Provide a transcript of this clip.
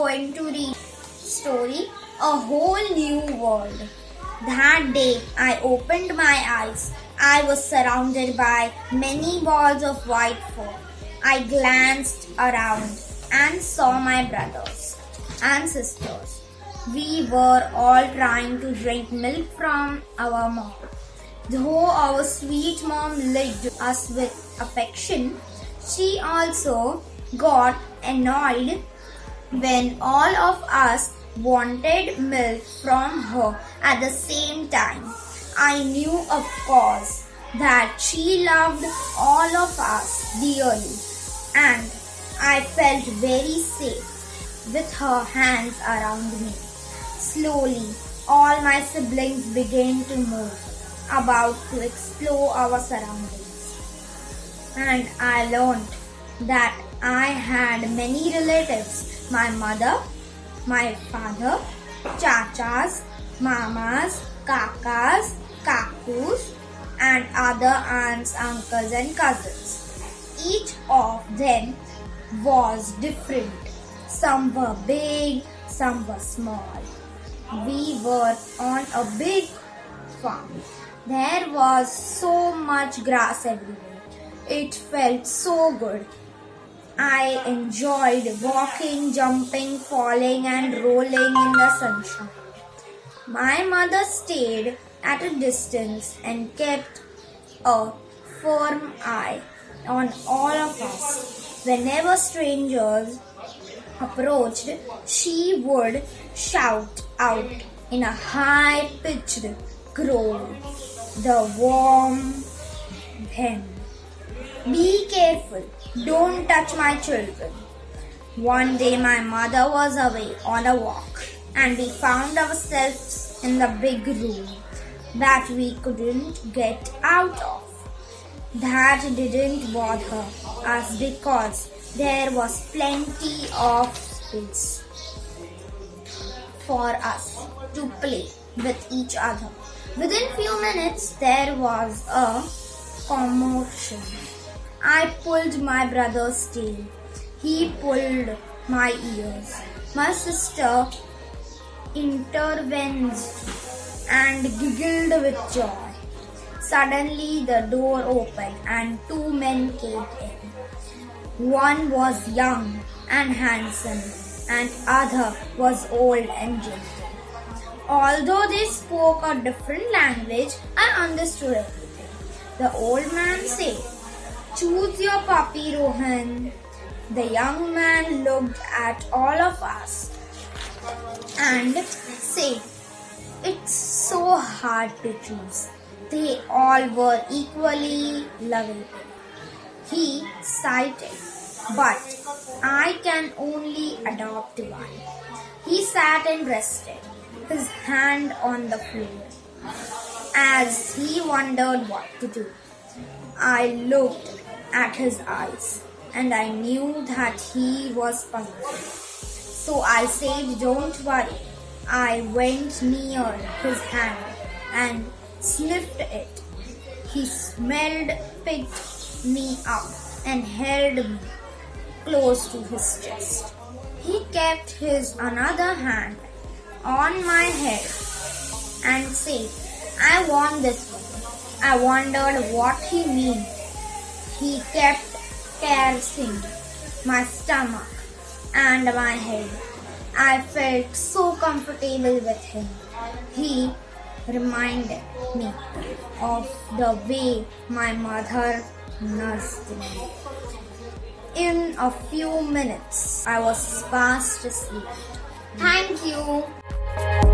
going to read story A Whole New World. That day I opened my eyes. I was surrounded by many balls of white foam. I glanced around and saw my brothers and sisters. We were all trying to drink milk from our mom. Though our sweet mom licked us with affection, she also got annoyed when all of us wanted milk from her at the same time. I knew, of course, that she loved all of us dearly, and I felt very safe with her hands around me. Slowly, all my siblings began to move about to explore our surroundings, and I learned that I had many relatives: my mother, my father, chachas, mamas, kakas, kakus, and other aunts, uncles, and cousins. Each of them was different. Some were big, some were small. We were on a big farm. There was so much grass everywhere. It felt so good. I enjoyed walking, jumping, falling, and rolling in the sunshine. My mother stayed at a distance and kept a firm eye on all of us. Whenever strangers approached, she would shout out in a high-pitched growl the warm hymn, "Be careful, don't touch my children." One day my mother was away on a walk, and we found ourselves in the big room that we couldn't get out of. That didn't bother us because there was plenty of space for us to play with each other. Within few minutes there was a commotion. I pulled my brother's tail. He pulled my ears. My sister intervened and giggled with joy. Suddenly the door opened and two men came in. One was young and handsome, and other was old and gentle. Although they spoke a different language, I understood everything. The old man said, "Choose your puppy, Rohan." The young man looked at all of us and said, "It's so hard to choose. They all were equally lovable." He sighed, "But I can only adopt one." He sat and rested, his hand on the floor, as he wondered what to do. I looked at his eyes, and I knew that he was puzzled. So I said, "Don't worry." I went near his hand and sniffed it. He smelled, picked me up, and held me close to his chest. He kept his another hand on my head and said, "I want this one." I wondered what he meant. He kept caressing my stomach and my head. I felt so comfortable with him. He reminded me of the way my mother nursed me. In a few minutes, I was fast asleep. Thank you.